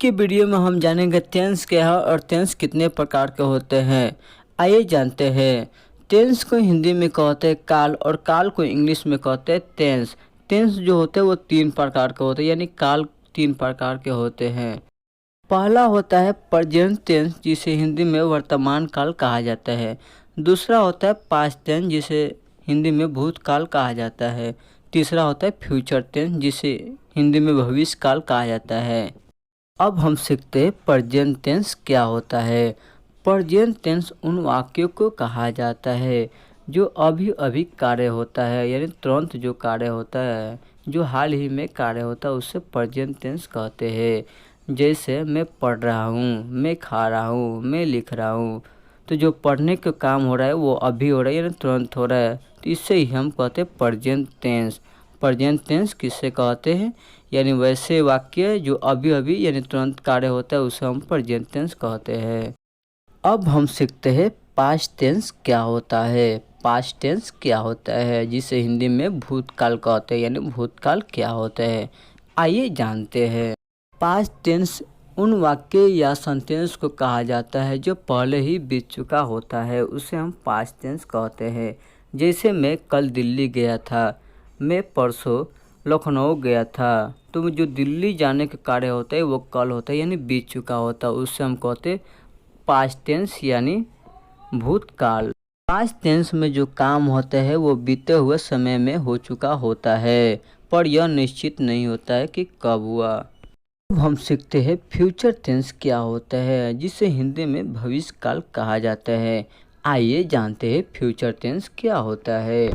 के वीडियो में हम जानेंगे टेंस क्या है और टेंस कितने प्रकार के होते हैं। आइए जानते हैं। टेंस को हिंदी में कहते हैं काल और काल को इंग्लिश में कहते हैं टेंस। टेंस जो होते हैं वो तीन प्रकार के होते हैं, यानी काल तीन प्रकार के होते हैं। पहला होता है प्रेजेंट टेंस, जिसे हिंदी में वर्तमान काल कहा जाता है। दूसरा होता है पास्ट टेंस, जिसे हिंदी में भूतकाल कहा जाता है। तीसरा होता है फ्यूचर टेंस, जिसे हिंदी में भविष्य काल कहा जाता है। अब हम सीखते हैं प्रेजेंट टेंस क्या होता है। प्रेजेंट टेंस उन वाक्यों को कहा जाता है जो अभी अभी कार्य होता है, यानी तुरंत जो कार्य होता है, जो हाल ही में कार्य होता है, उससे प्रेजेंट टेंस कहते हैं। जैसे मैं पढ़ रहा हूँ, मैं खा रहा हूँ, मैं लिख रहा हूँ। तो जो पढ़ने का काम हो रहा है वो अभी हो रहा है, यानी तुरंत हो रहा है, तो इससे ही हम कहते हैं प्रेजेंट टेंस। प्रेजेंट टेंस किससे कहते हैं, यानी वैसे वाक्य जो अभी अभी यानी तुरंत कार्य होता है उसे हम प्रेजेंट टेंस कहते हैं। अब हम सीखते हैं पास्ट टेंस क्या होता है। पास्ट टेंस क्या होता है, जिसे हिंदी में भूतकाल कहते हैं, यानी भूतकाल क्या होता है। आइए जानते हैं। पास्ट टेंस उन वाक्य या सेंटेंस को कहा जाता है जो पहले ही बीत चुका होता है, उसे हम पास्ट टेंस कहते हैं। जैसे मैं कल दिल्ली गया था, मैं परसों लखनऊ गया था। तो जो दिल्ली जाने का कार्य होता है वो कल होता है, यानी बीत चुका होता है, उससे हम कहते हैं पास्ट टेंस यानी भूतकाल। पास्ट टेंस में जो काम होते हैं वो बीते हुए समय में हो चुका होता है, पर यह निश्चित नहीं होता है कि कब हुआ। अब हम सीखते हैं फ्यूचर टेंस क्या होता है, जिसे हिंदी में भविष्य काल कहा जाता है। आइए जानते हैं फ्यूचर टेंस क्या होता है।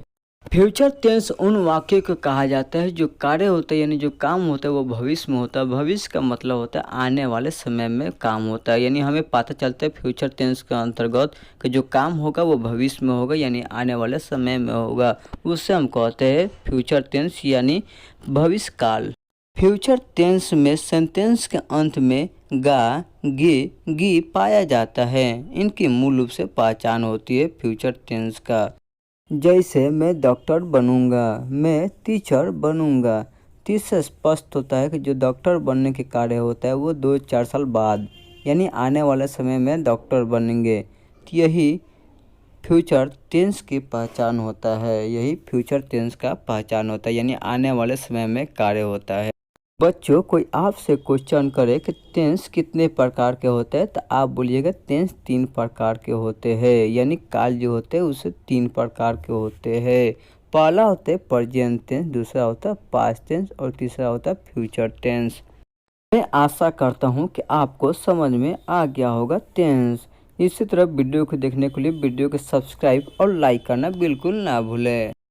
फ्यूचर टेंस उन वाक्य को कहा जाता है जो कार्य होता है, यानी जो काम होता है वो भविष्य में होता है। भविष्य का मतलब होता है आने वाले समय में काम होता है, यानी हमें पता चलता है फ्यूचर टेंस के अंतर्गत कि जो काम होगा वो भविष्य में होगा, यानी आने वाले समय में होगा, उससे हम कहते हैं फ्यूचर टेंस यानी भविष्य काल। फ्यूचर टेंस में सेंटेंस के अंत में गा, गे, गी पाया जाता है। इनकी मूल रूप से पहचान होती है फ्यूचर टेंस का। जैसे मैं डॉक्टर बनूंगा, मैं टीचर बनूंगा। तो इससे स्पष्ट होता है कि जो डॉक्टर बनने के कार्य होता है वो 2-4 साल बाद, यानी आने वाले समय में डॉक्टर बनेंगे। तो यही फ्यूचर टेंस की पहचान होता है, यही फ्यूचर टेंस का पहचान होता है, यानी आने वाले समय में कार्य होता है। बच्चों, कोई आपसे क्वेश्चन करे कि टेंस कितने प्रकार के होते हैं, तो आप बोलिएगा टेंस 3 प्रकार के होते हैं, यानी काल जो होते हैं उसे 3 प्रकार के होते हैं। पहला होता है प्रेजेंट टेंस, दूसरा होता है पास्ट टेंस और तीसरा होता है फ्यूचर टेंस। मैं आशा करता हूँ कि आपको समझ में आ गया होगा टेंस। इसी तरह वीडियो को देखने के लिए वीडियो को सब्सक्राइब और लाइक करना बिल्कुल ना भूलें।